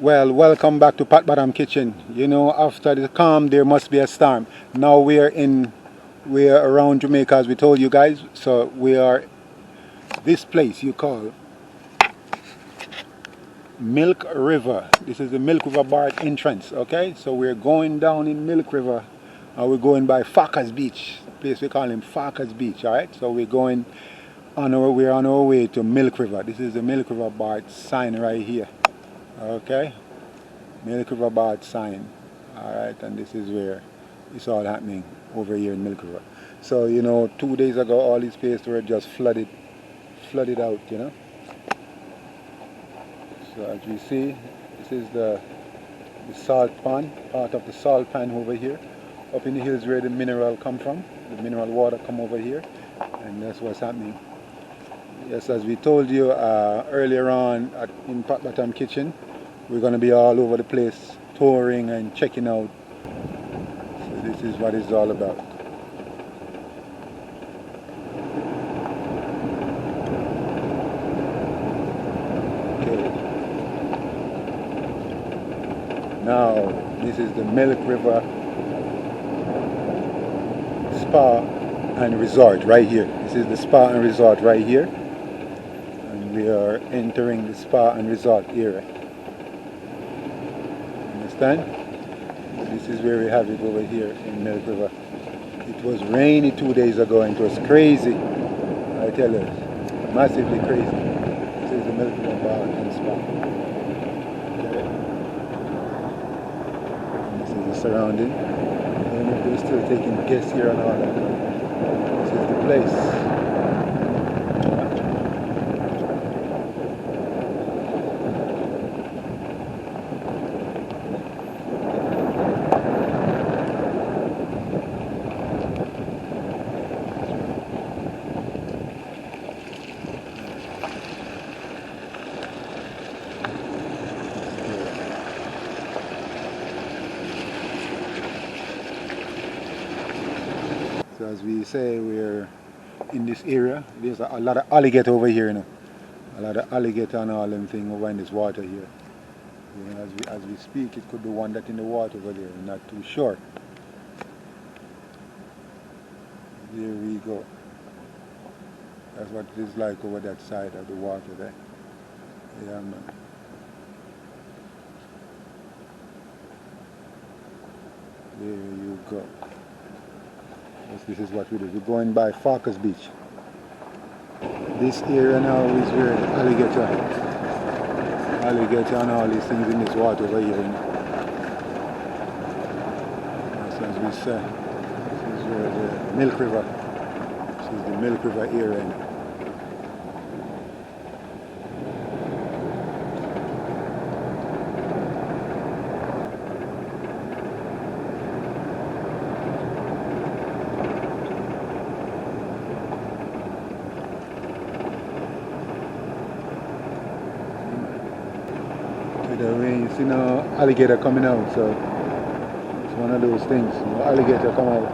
Well, welcome back to Pat Bottom Kitchen. You know, after the calm, there must be a storm. Now we're around Jamaica, as we told you guys. So we are this place you call Milk River. This is the Milk River bar entrance. Okay, so we're going down in Milk River, and we're going by Farquhar's Beach. Place we call him Farquhar's Beach. All right, so we're on our way to Milk River. This is the Milk River bar sign right here. Okay. Milk River Bar sign. Alright, and this is where it's all happening over here in Milk River. So, you know, 2 days ago all these places were just flooded out, you know. So as we see, this is the salt pan, part of the salt pan over here. Up in the hills where the mineral come from, the mineral water come over here, and that's what's happening. Yes, as we told you earlier on in Pat Bottom Kitchen, we're going to be all over the place touring and checking out. So this is what it's all about. Okay. Now this is the Milk River Spa and Resort right here. This is the Spa and Resort right here. And we are entering the Spa and Resort area. This is where we have it over here in Milk River. It was rainy 2 days ago and it was crazy. I tell you, massively crazy. This is the Milk River bar and spa. Okay. And this is the surrounding. I don't know if they're still taking guests here and all that. This is the place. So as we say, we're in this area. There's a lot of alligator over here, you know. A lot of alligator and all them thing over in this water here. You know, as we speak, it could be one that's in the water over there. I'm not too sure. There we go. That's what it is like over that side of the water there. Yeah, man. There you go. Yes, this is what we do. We're going by Farquhar's Beach. This area now is where alligator and all these things in this water over here. Yes, as we say, this is where the Milk River. This is the Milk River area. When you see no alligator coming out, so it's one of those things. No alligator come out.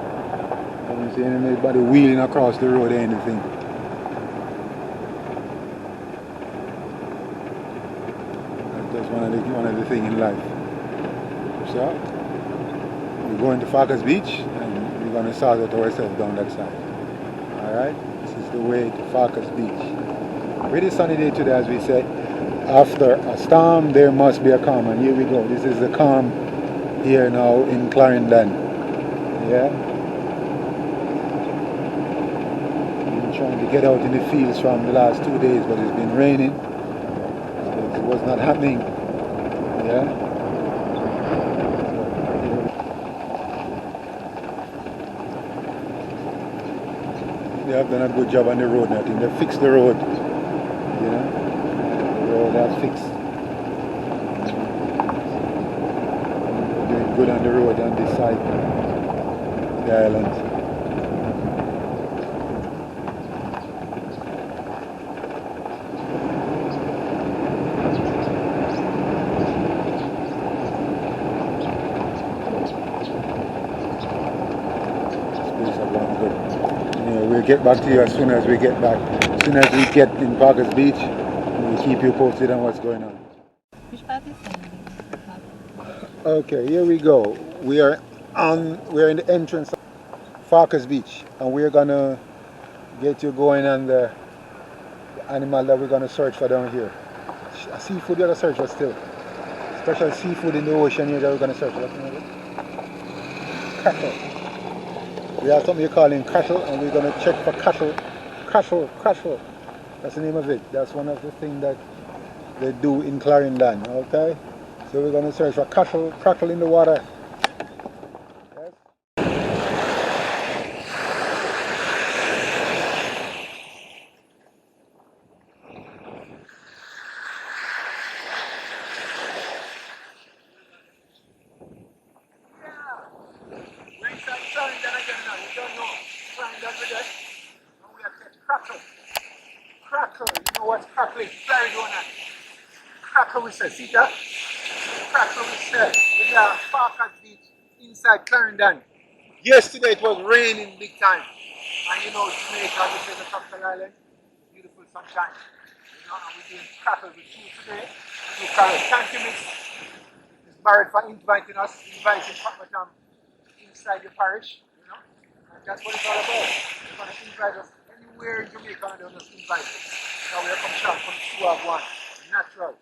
I don't see anybody wheeling across the road or anything. That's one of the things in life. So we're going to Farquhar's Beach and we're going to sort out ourselves down that side. Alright, this is the way to Farquhar's Beach. Pretty sunny day today, as we said. After a storm, there must be a calm, and here we go. This is the calm here now in Clarendon. Yeah. Been trying to get out in the fields from the last 2 days, but it's been raining. So it was not happening. Yeah. They have done a good job on the road. I think they fixed the road. You know. That's fixed. Doing good on the road on this side, the island. Space are going good. Anyway, we'll get back to you as soon as we get back. As soon as we get in Farquhar's Beach, we'll keep you posted on what's going on. Which part is it? Okay, here we go. We're in the entrance of Farquhar Beach, and we're gonna get you going on the animal that we're gonna search for down here. Seafood you're gonna search for still. Special seafood in the ocean here that we're gonna search for. What's the name of it? Crackle. We have something you call in crackle, and we're gonna check for crackle. Crackle. That's the name of it. That's one of the things that they do in Clarendon. Okay. So we're gonna search for crackle in the water. Yes. We're inside Clarendon again now. You don't know. Clarendon with us. And we have to crackle. Crackle. You know what's crackling? Very good on. Crackle we say. See that? Crackle we say. We got Farquhar Beach inside Clarendon. Yesterday it was raining big time. And you know Jamaica, which is the capital island, beautiful sunshine. You know, and we're doing crackle with you today. We do crackle. Thank you, Miss Barrett, for inviting us, inviting Farquhar inside your parish, you know. And that's what it's all about. You're going to invite us anywhere in Jamaica and they'll just invite us. Now we're from shop from 2 of 1. Natural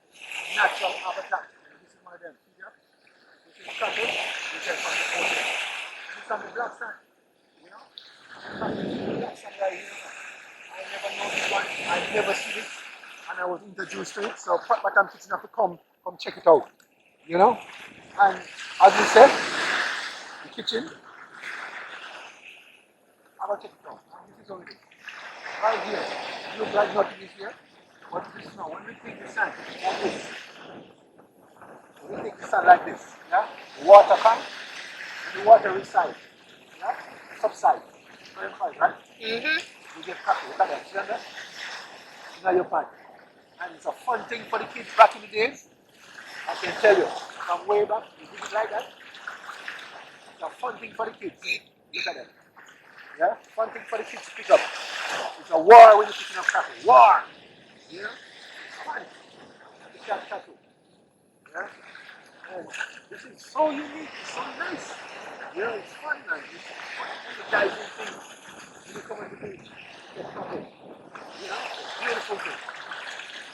habitat. This is one of them. See that? This is crackle. We get from the ocean. This is on the black sand. You know? Black sand right here. I never know this one. I never see this. And I was introduced to it. So I'm kitchen have to come check it out. You know? And as we said, the kitchen, I'm gonna check it out. And this is only right here. It looks like nothing is here. What is this now? When we take the sand like this, we take the sand like this, yeah? The water comes and the water resides, yeah? Subside. Very fast, right? Mm-hmm. You get crackle. Look at that. See that? Now your pan. And it's a fun thing for the kids back in the days. I can tell you, from way back, you did it like that. It's a fun thing for the kids. Look at that. Yeah? Fun thing for the kids to pick up. It's a war when you're picking up crackle. War! Yeah? Fun. You can't tackle. Yeah? And this is so unique. It's so nice. Yeah, it's fun, man. It's fun energizing thing. When you come on the beach, you get crackle. You know? It's a beautiful thing.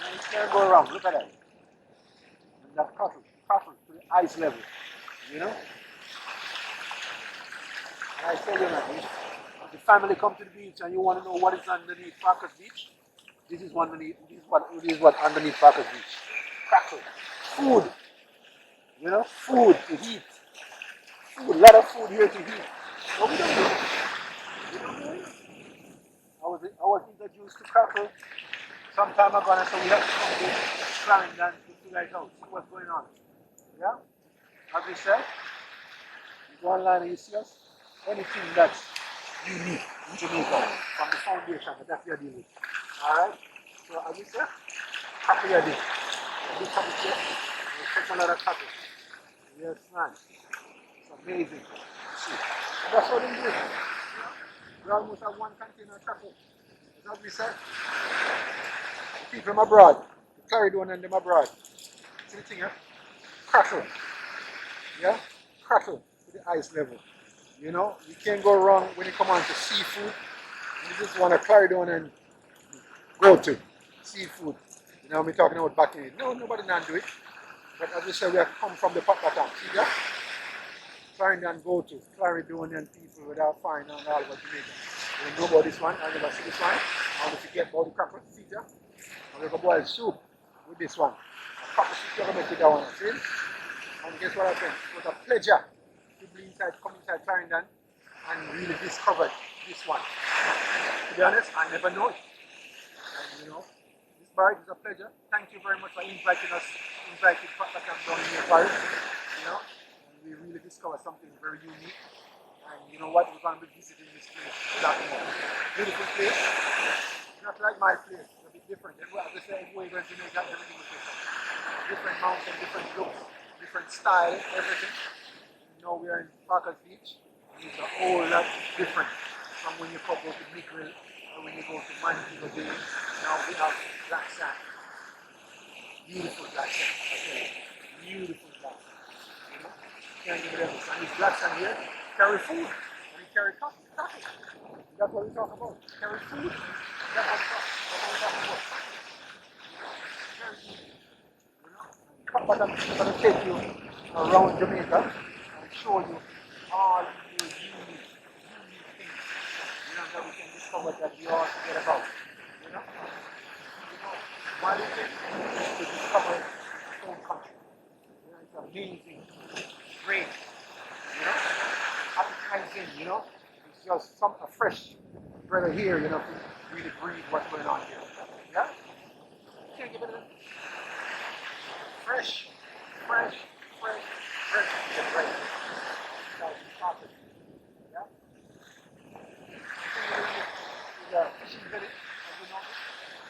And you can't go around. Look at that. And that crackle to the ice level. You know? And I tell you, man, if the family come to the beach and you want to know what is underneath Farquhar Beach, this is what underneath Farquhar Beach. Crackle. Food. You know, food to eat. Food, a lot of food here to eat. But we don't know. We don't know. I was introduced to crackle some time ago, and so we have to come to Clarendon to figure it out, see what's going on. Yeah? As we said, you go online and you see us, anything that's unique in Jamaica from the foundation, that's your deal with. Alright? So as we said, crackle your day. A big crackle here, we catch a lot of crackle. Yes, man. It's amazing. See. And that's what we do. We almost have one container of crackle. As we said, the people from abroad, the Clarendon and them abroad. See the thing here? Crackle. Yeah? Crackle to the ice level. You know, you can't go wrong when you come on to seafood. You just want to Clarendon and go to seafood. You know, we're talking about back in. No, nobody not do it. But as we said, we have come from the Pakatan. See that? Clarendon go to Clarendonian people without fine and all about Jamaica. You know about this one, I never see this one. I want to forget about the crackle, see that? And we're going to boil soup with this one. Crackle soup, you're going to make with that one, see? And guess what I think? It was a pleasure to be come inside Clarendon and really discover this one. To be honest, I never know it. And you know, this bar is a pleasure. Thank you very much for inviting us, inviting Farquhar down in your parish. You know, and we really discovered something very unique. And you know what? We're going to be visiting this place a lot more. Beautiful place. Not like my place. It's a bit different. As I say, everywhere you're going to Jamaica, everything is different. Different mountain, different looks, different style, everything. You know, we are in Farquhar Beach. And it's a whole lot different from when you go to Mickrel or when you go to Montego Bay. Now we have black sand. Beautiful black sand, I tell you. Beautiful black sand. You know? Can't give it everything. And these black sand here carry food. And they carry coffee. That's what we talk about. Carry food. That's what we talk about. Carry food. You know? But I'm going to take you around Jamaica and show you all the unique things, you know, that we can discover that we all forget about. You know? Why do you think to discover its own country? You know, it's amazing, great, you know, appetizing, you know. It's just something fresh brother here, you know, to really breathe what's going on here. Yeah? You can't give it a fresh. Get right. Yeah? There's a fishing village, as you know.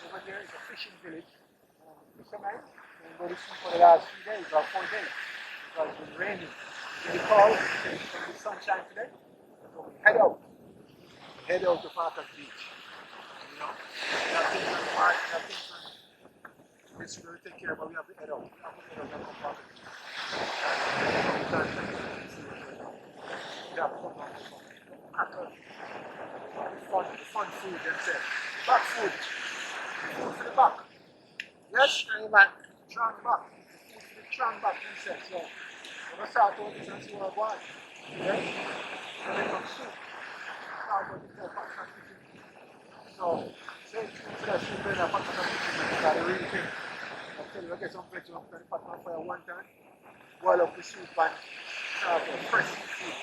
Over there is a fishing village. Fishermen and go to sea for the last 3 days or 4 days because it's been raining. Really cold, it's going to be sunshine today. So we head out to Farquhar Beach. You know, we have things on the park, we have things on this we're going to take care of, but we have to head out. We have to head out and go Farquhar Beach. We have to come down to Crackel. The fun food themselves. Back food. Food for the back. Yes, and back. Trunk back. Food for the trunk back themselves. So, we're going to start out this and see what I want. Okay? So, they come soup. Start out with the pot and chicken. So, stay tuned for that soup and that pot and chicken. That's the real thing. I'll tell you, I get some veggies up in the pot on fire one time. Boil up the soup and start with fresh seafood.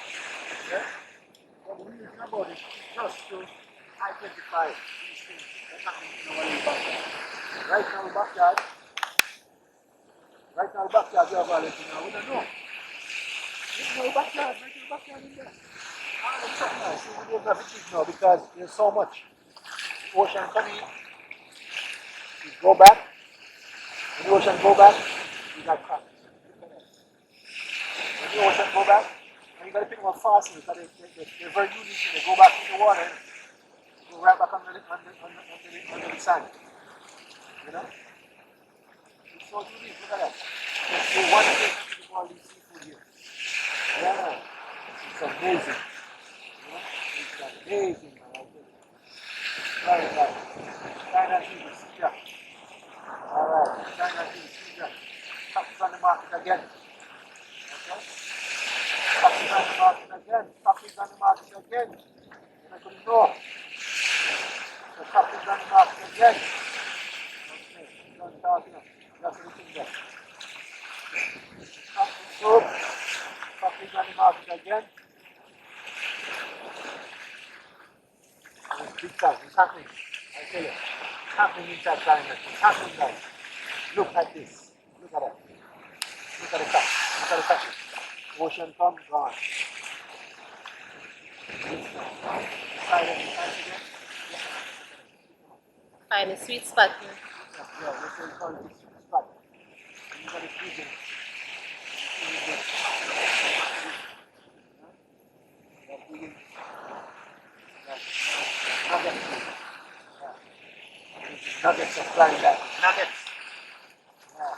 Okay? What we're reason about it is just to identify these things that happen in our backyard. Right now, backyard, we have all this, you know, we don't know. There's no backyard in there. Ah, that's so nice. So we don't have to dig now because there's so much. The ocean coming in, we go back. When the ocean go back, we got cracks. When the ocean go back, and you got to pick them up fast because they're very unique. They go back in the water and go right back under the sand. You know? It's so unique. Look at that. Let's do one thing to do all these seafood here. Yeah. It's amazing. You know? It's amazing, man. I tell you. Right. China people, see ya. Alright. China people, see ya. Cockels on the market again. Okay? Cockels on the market again. You're not going to know. The cockels on the market again. Okay. Don't talk enough. That's everything there. Soup. Cockels on the market again. It's big time. It's happening. I tell you. It's happening inside Clarendon. It's happening, guys. Look at this. Look at that. Look at the top. Look at the top. Ocean come, gone. Find a sweet spot here. Yeah, this is called the sweet spot. You got it vegan. Nuggets of Clarendon. Nuggets. Yeah.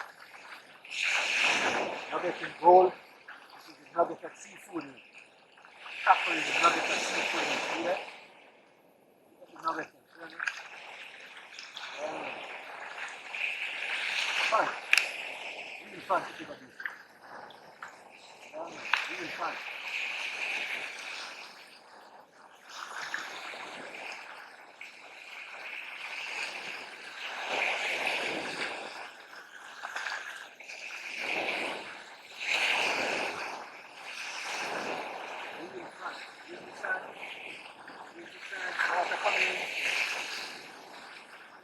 Nuggets in gold. This is the nugget of seafood. Crackel is the nugget of seafood. See that? That's the nugget. Yeah. Fun. Really fun to think of this. Really fun.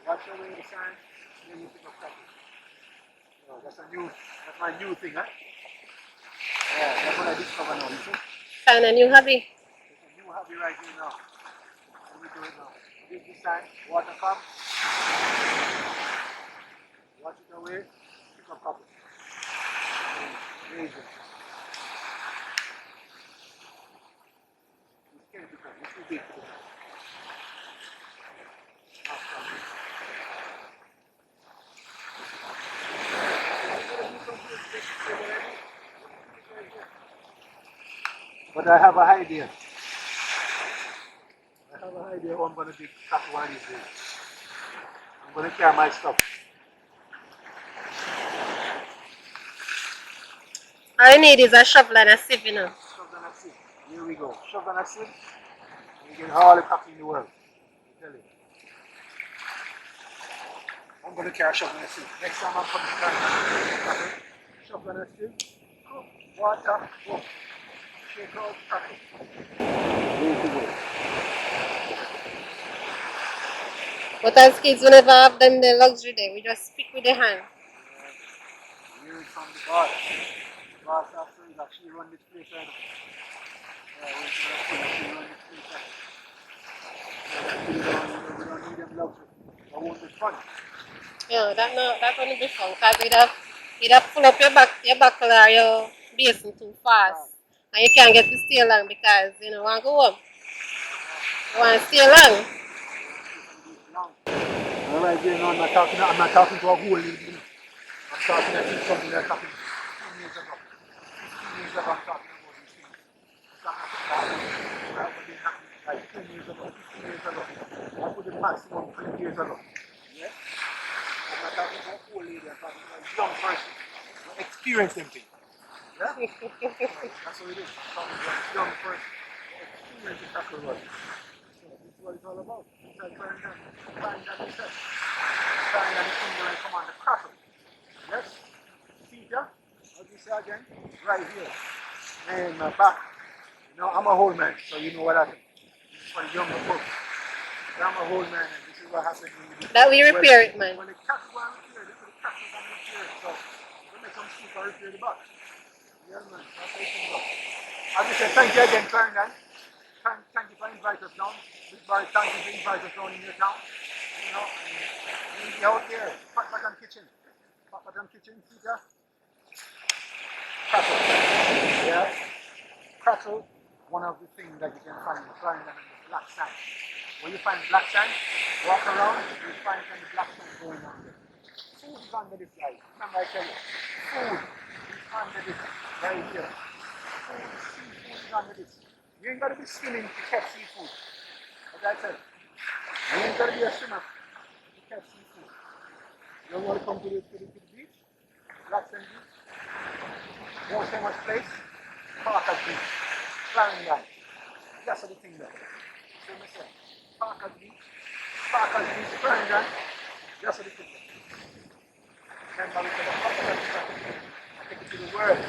Watch away the sand, then you pick up crackers. So that's my new thing, huh? Yeah, that's what I discovered now, you see? Find a new hobby. It's a new hobby right here now. Let me do it now. Dig the sand, water comes, watch it away, pick up crackers. Amazing. It's can't pick up, it's too big for that. But I have an idea. I have an idea what I'm going to do one of these days. I'm going to carry my stuff. All you need is a shovel and a sieve, you know. Shovel and a sieve. Here we go. Shovel and a sieve. You get all the coffee in the world. I tell you. I'm going to carry a shovel and a sieve. Next time I'm coming to carry a shovel and a sieve. Go. Water. Go. Shake out coffee. Here we go. But as kids, we never have them the luxury there. We just speak with the hand. Here is from the boss. The boss after that she run this place right now. She run this place right now. We don't need them luxury. That won't be fun. Yeah, that won't be fun because you'd have pull up your buckle or your basin too fast. And you can't get to stay long because you know want to go home. You want to stay long. Alright, you know, I'm not talking to a whole lady. I'm talking to something that happened 15 years ago. 15 years ago, I'm talking about these things. I'm talking about what did happen like 10 years ago, 15 years ago. I put the maximum 20 years ago. Yeah? I'm not talking about a whole lady, I'm talking about a young person who experienced them things. Yeah? That's what it is. I'm talking about a young person who experienced the tackle run. So this is what it's all about. It's like Clarendon. Clarendon itself. Clarendon is going to come on the Crackel. Yes? See ya? As you say again, right here. And my back. You know, I'm a whole man, so you know what happened. This is for the younger folks. I'm a whole man, and this is what happens when you do. That we repair it, man. When the cattle go and repair, this is the cattle go and repair it. So, we make some sheep and repair the box. Yeah, man. That's how it comes up. As you say, thank you again, Clarendon. Thank you for inviting us down. Big Barry, thank you for inviting us down in your town. You know, and be out there. Farquhar kitchen. Farquhar kitchen, see that? Crackel. Yeah. Crackel, one of the things that you can find in Clarendon is the black sand. When you find black sand, walk around, you find some black sand going on there. Food is under this, guys. Remember I tell you, food is under this right here. Food, seafood is under this. You ain't got to be swimming to catch seafood. As I said, you ain't got to be a swimmer to catch seafood. You don't want to come to the beach, Black Sand Beach, most famous place, Farquhar Beach, Clarendon. That's the thing there. So I say, Farquhar Beach, Clarendon, that's the thing there. Remember we said the Farquhar competition, I take it to the world.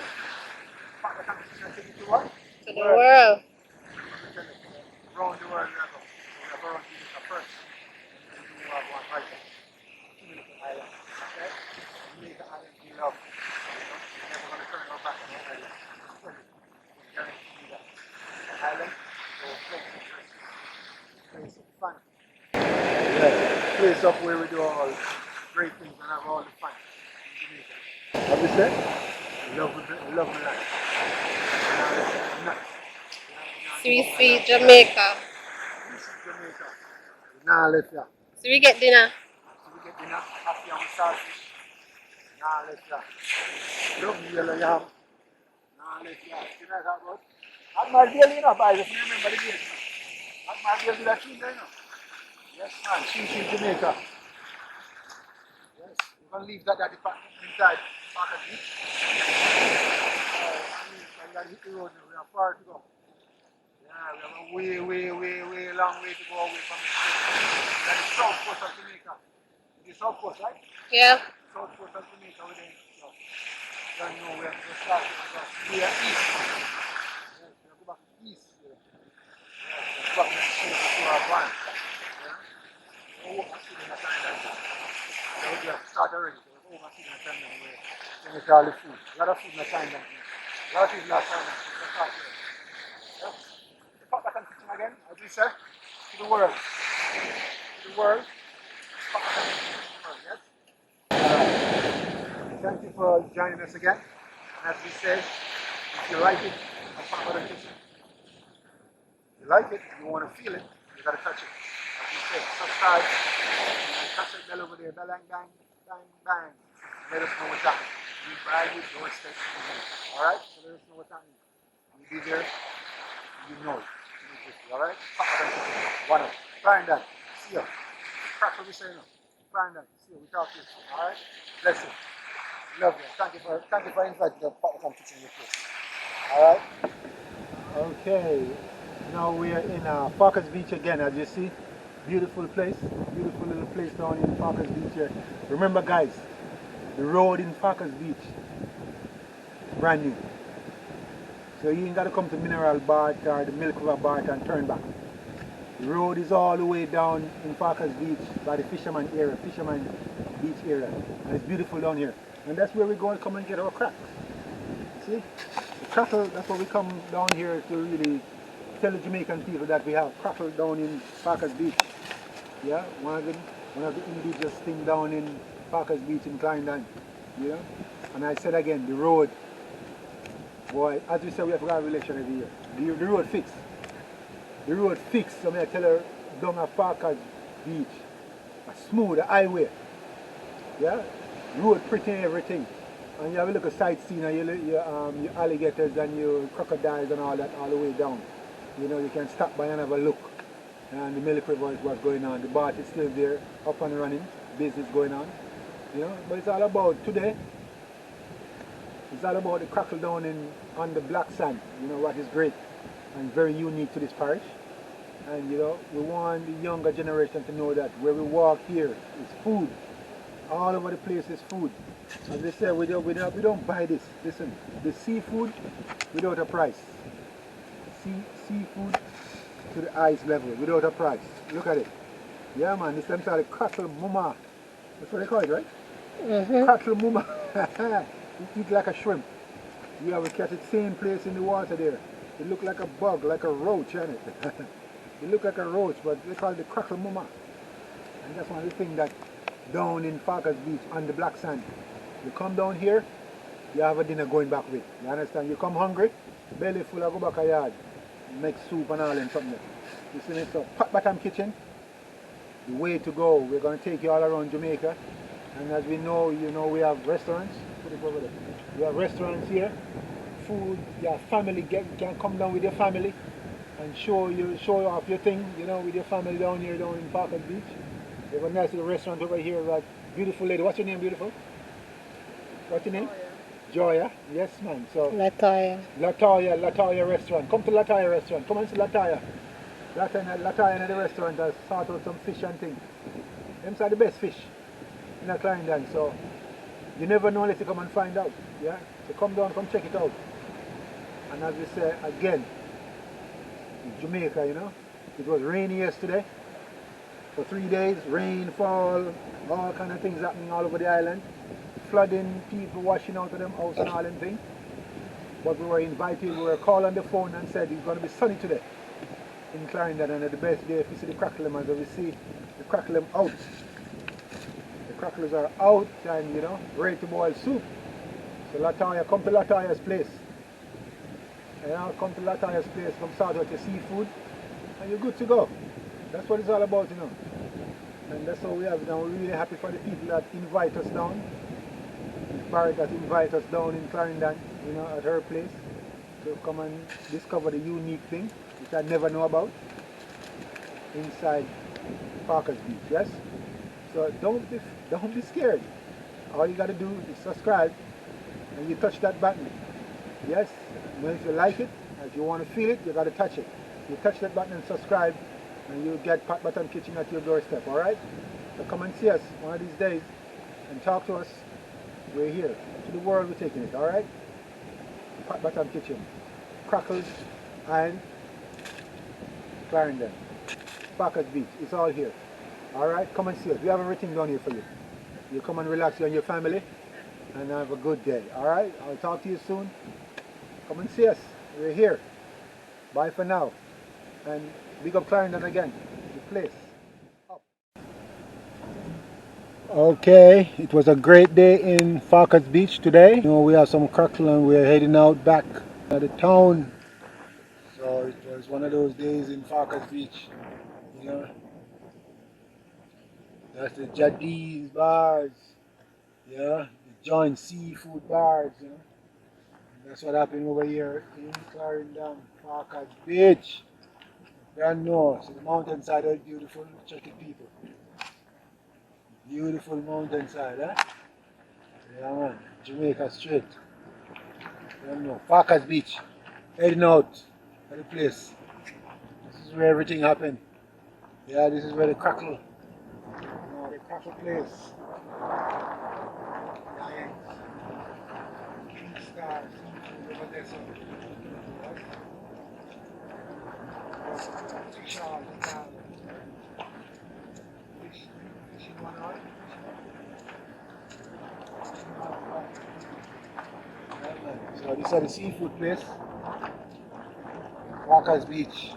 Farquhar competition, I take it to what? To the world. Around the world, we have around Jamaica first. And then we have one right there. Jamaica Island. Okay? Jamaica Island, we love. You know, we're never going to turn our back on the island. We guarantee you that. The island, so place of fun. Yeah. Place up where we do all great things and have all the fun in Jamaica. What we said? Love my life. Nuts. Sweet Jamaica. Jamaica. Nah, let's go. So we get dinner. So we get dinner, happy and sausage. Nah, let's go. Love you, yellow yam. Nah, let's go. You know that about? At my daily, you know, guys, if you remember the days. At my daily, that tune there, you know. Yes, man, she's in Jamaica. Yes, we're going to leave that department inside Farquhar Beach. We got to hit the road now, we have far to go. Yeah, we have a way long way to go away from the state. That's the south coast of Jamaica. The south coast, right? Yeah. South coast of Jamaica, we're there. So, we don't know where to start. We are east. Yes, we go back east. Yes, we go back to the our van. Yeah. We're overseeing the time that. So we have to start already. So we're overseeing the time that we make all the food. A lot of food in the time that. A lot of food in the time that. So start here. Yeah. Pop back on the kitchen again, as we said, to the world. To the world. Pop back on the kitchen to the world, yes? Thank you for joining us again. And as we say, if you like it, pop back on the kitchen. If you like it, if you want to feel it, you got to touch it. As we say, subscribe, and touch that bell over there, bell bang, bang, bang, bang. Let us know what's happening. We buy you, don't expect it from me. Alright? So let us know what's happening. We'll be there. you know it. Alright? One up. Clarendon, see you. Crackel Food, Clarendon, see you. We talk to you soon. Alright? Bless you. Love you. Thank you for inviting the Farquhar kitchen in your place. Alright? Okay. Now we are in Farquhar's Beach again, as you see. Beautiful place. Beautiful little place down in Farquhar's Beach here. Remember guys, the road in Farquhar's Beach, brand new. So you ain't got to come to Mineral Bar or the Milk River Bar and turn back. The road is all the way down in Farquhar's Beach by the Fisherman area, Fisherman Beach area. And it's beautiful down here. And that's where we go and come and get our cracks. See? The crackle, that's why we come down here to really tell the Jamaican people that we have crackle down in Farquhar's Beach. Yeah, one of the indigenous things down in Farquhar's Beach in Clarendon. You know? And I said again, the road, boy, as we said, we have got a relation every year. The road fixed. The road fixed, so I tell her down at Farquhar's Beach. A smooth, a highway. Yeah? Road pretty and everything. And you have a look at sightseeing and your alligators and your crocodiles and all that all the way down. You know, you can stop by and have a look. And the Milk River is what's going on. The boat is still there, up and running, business going on. You know, but it's all about today. It's all about the crackle down on the black sand. You know, what is great and very unique to this parish. And you know, we want the younger generation to know that where we walk here is food. All over the place is food. As they say, we don't buy this. Listen, the seafood without a price. Seafood to the ice level without a price. Look at it. Yeah man, this is the crackle mama. That's what they call it, right? Mm-hmm. Crackle mama. You eat like a shrimp. You have to catch it same place in the water there. It look like a bug, like a roach, ain't it? It look like a roach, but they call it the crackle mama. And that's one of the things that down in Farquhar's Beach on the black sand. You come down here, you have a dinner going back with. You understand? You come hungry, belly full of go back a yard, make soup and all and something. You see me? So Pot Bottom Kitchen, the way to go. We're going to take you all around Jamaica. And as we know, you know, we have restaurants. Put it over there. We have restaurants here. Food, your family can come down with your family and show you off your thing, you know, with your family down here down in Farquhar's Beach. We have a nice little restaurant over here, right? Beautiful lady. What's your name, beautiful? What's your name? Joya. Yes, ma'am. So Latoya. Latoya restaurant. Come to Latoya restaurant. Come and see Latoya. Latoya in the restaurant has sort out some fish and things. Them are the best fish in Clarendon. So you never know unless you come and find out. Yeah? So come down, come check it out. And as we say again, in Jamaica, you know, it was rainy yesterday. For 3 days, rainfall, all kind of things happening all over the island. Flooding, people washing out of them house and all them things. But we were invited, we were called on the phone and said it's going to be sunny today in Clarendon, and the best day if you see the crackle, as we see the crackle out. The cracklers are out and, you know, ready to boil soup. So Latoya, come to Latoya's place. You know, come to Latoya's place, come start out your seafood, and you're good to go. That's what it's all about, you know. And that's all we have now. We're really happy for the people that invite us down. Barrett that invite us down in Clarendon, you know, at her place to come and discover the unique thing which I never know about inside Farquhar's Beach, yes? So don't be scared. All you gotta do is subscribe and you touch that button. Yes? And if you like it, if you want to feel it, you gotta touch it. You touch that button and subscribe and you'll get Pot Bottom Kitchen at your doorstep, alright? So come and see us one of these days and talk to us. We're here. To the world we're taking it, alright? Pot Bottom Kitchen. Crackles and Clarendon. Farquhar's Beach. It's all here. Alright? Come and see us. We have everything down here for you. You come and relax, you and your family and have a good day. Alright? I'll talk to you soon. Come and see us. We're here. Bye for now. And big up Clarendon again. The place. Okay, it was a great day in Farquhar's Beach today. You know, we have some crackle and we're heading out back to the town. So it was one of those days in Farquhar's Beach. You know, that's the Jadis bars. Yeah, the John Seafood bars. You know, That's what happened over here in Clarendon, Farquhar Beach. Brand new. So the mountainside are beautiful. Check it, people. Beautiful mountainside, eh? Yeah, man. Jamaica straight. Brand new. Farquhar Beach. Heading out of the place. This is where everything happened. Yeah, this is where the Crackel, the Crackel place. Lions, King Stars, over there, so. Fish all the time. Fishing one out. So this is the seafood place. Walker's Beach.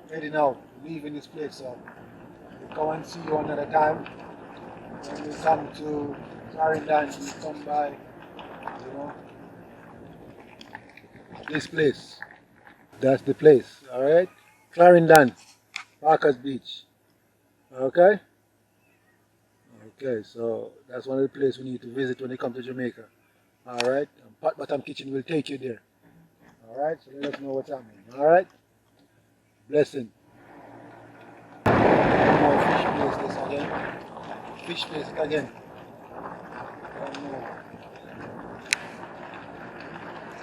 Heading out, leaving this place. So we come and see you another time. When we come to Clarendon, we come by, you know, this place. That's the place, alright? Clarendon, Walker's Beach. Okay? Okay, so that's one of the places we need to visit when you come to Jamaica. Alright? Pot Bottom Kitchen will take you there. Alright? So let us know what's happening. Alright? Blessing. More fish place this again. Fish place it again.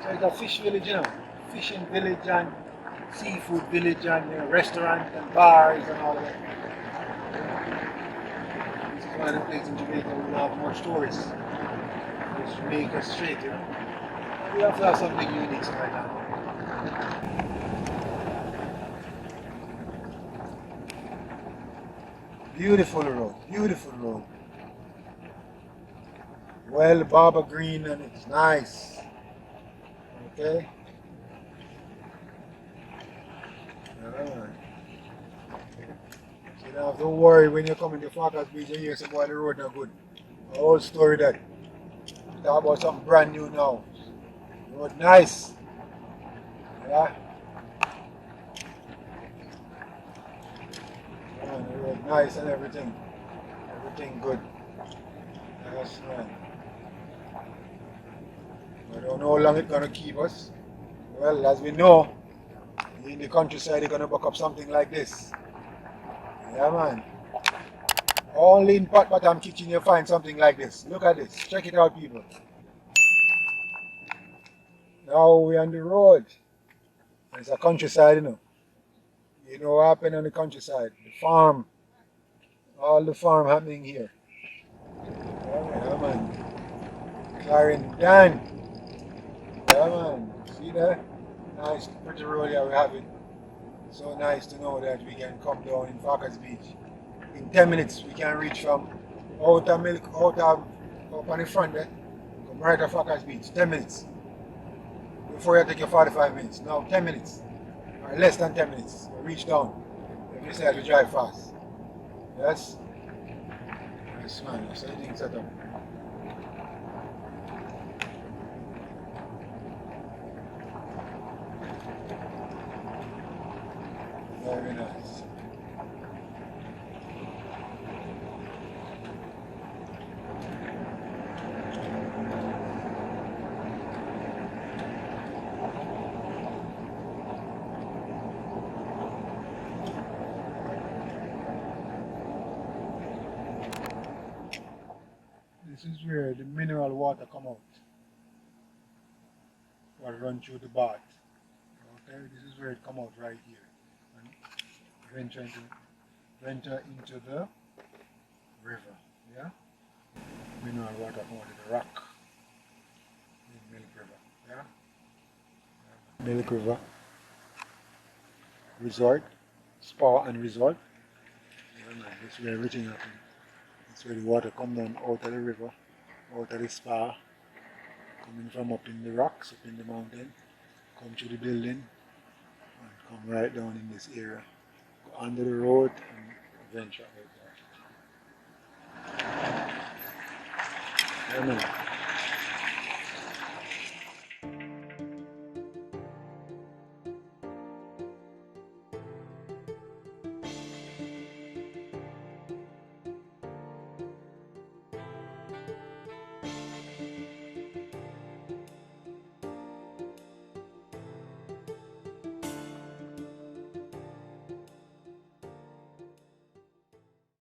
So it's a fish village, you know. Fishing village and seafood village and restaurant and bars and all of that. This is one of the places in Jamaica where we have more tourists. It's Jamaica straight, you know. We have to have something unique right now. Beautiful road, beautiful road. Well, Baba Green and it's nice. Okay. Alright. So now don't worry when you come into Farquhar Beach and you hear some boy the road not good. The whole story that. Talk about something brand new now. The road nice. Yeah. The road nice and everything. Everything good. Yes, man. I don't know how long it's gonna keep us. Well, as we know, in the countryside they're gonna buck up something like this. Yeah, man. Only in Pot Bottom Kitchen you find something like this. Look at this. Check it out, people. Now we're on the road. It's a countryside, you know. You know what happened on the countryside? The farm. All the farm happening here. Yeah, man. Clarendon. Yeah, man. See that? Nice, pretty road here we have it. So nice to know that we can come down in Farquhar's Beach. In 10 minutes we can reach from out on the front there, come right to Farquhar's Beach. 10 minutes. Before you take your 45 minutes. Now 10 minutes. Or less than 10 minutes. We reach down. If you decide to drive fast. Yes? Yes, man. That's everything set up. Very nice. This is where the mineral water come out. What run through the bath. Okay, this is where it come out right here. And venture into the river. Yeah? Mineral water come out of the rock in Milk River. Yeah? Milk River Resort, Spa and Resort. Yeah, man, this is where everything happens. This is where the water come down out of the river, out of the spa, coming from up in the rocks, up in the mountain, come through the building, and come right down in this area, go under the road and venture out there. Yeah, man.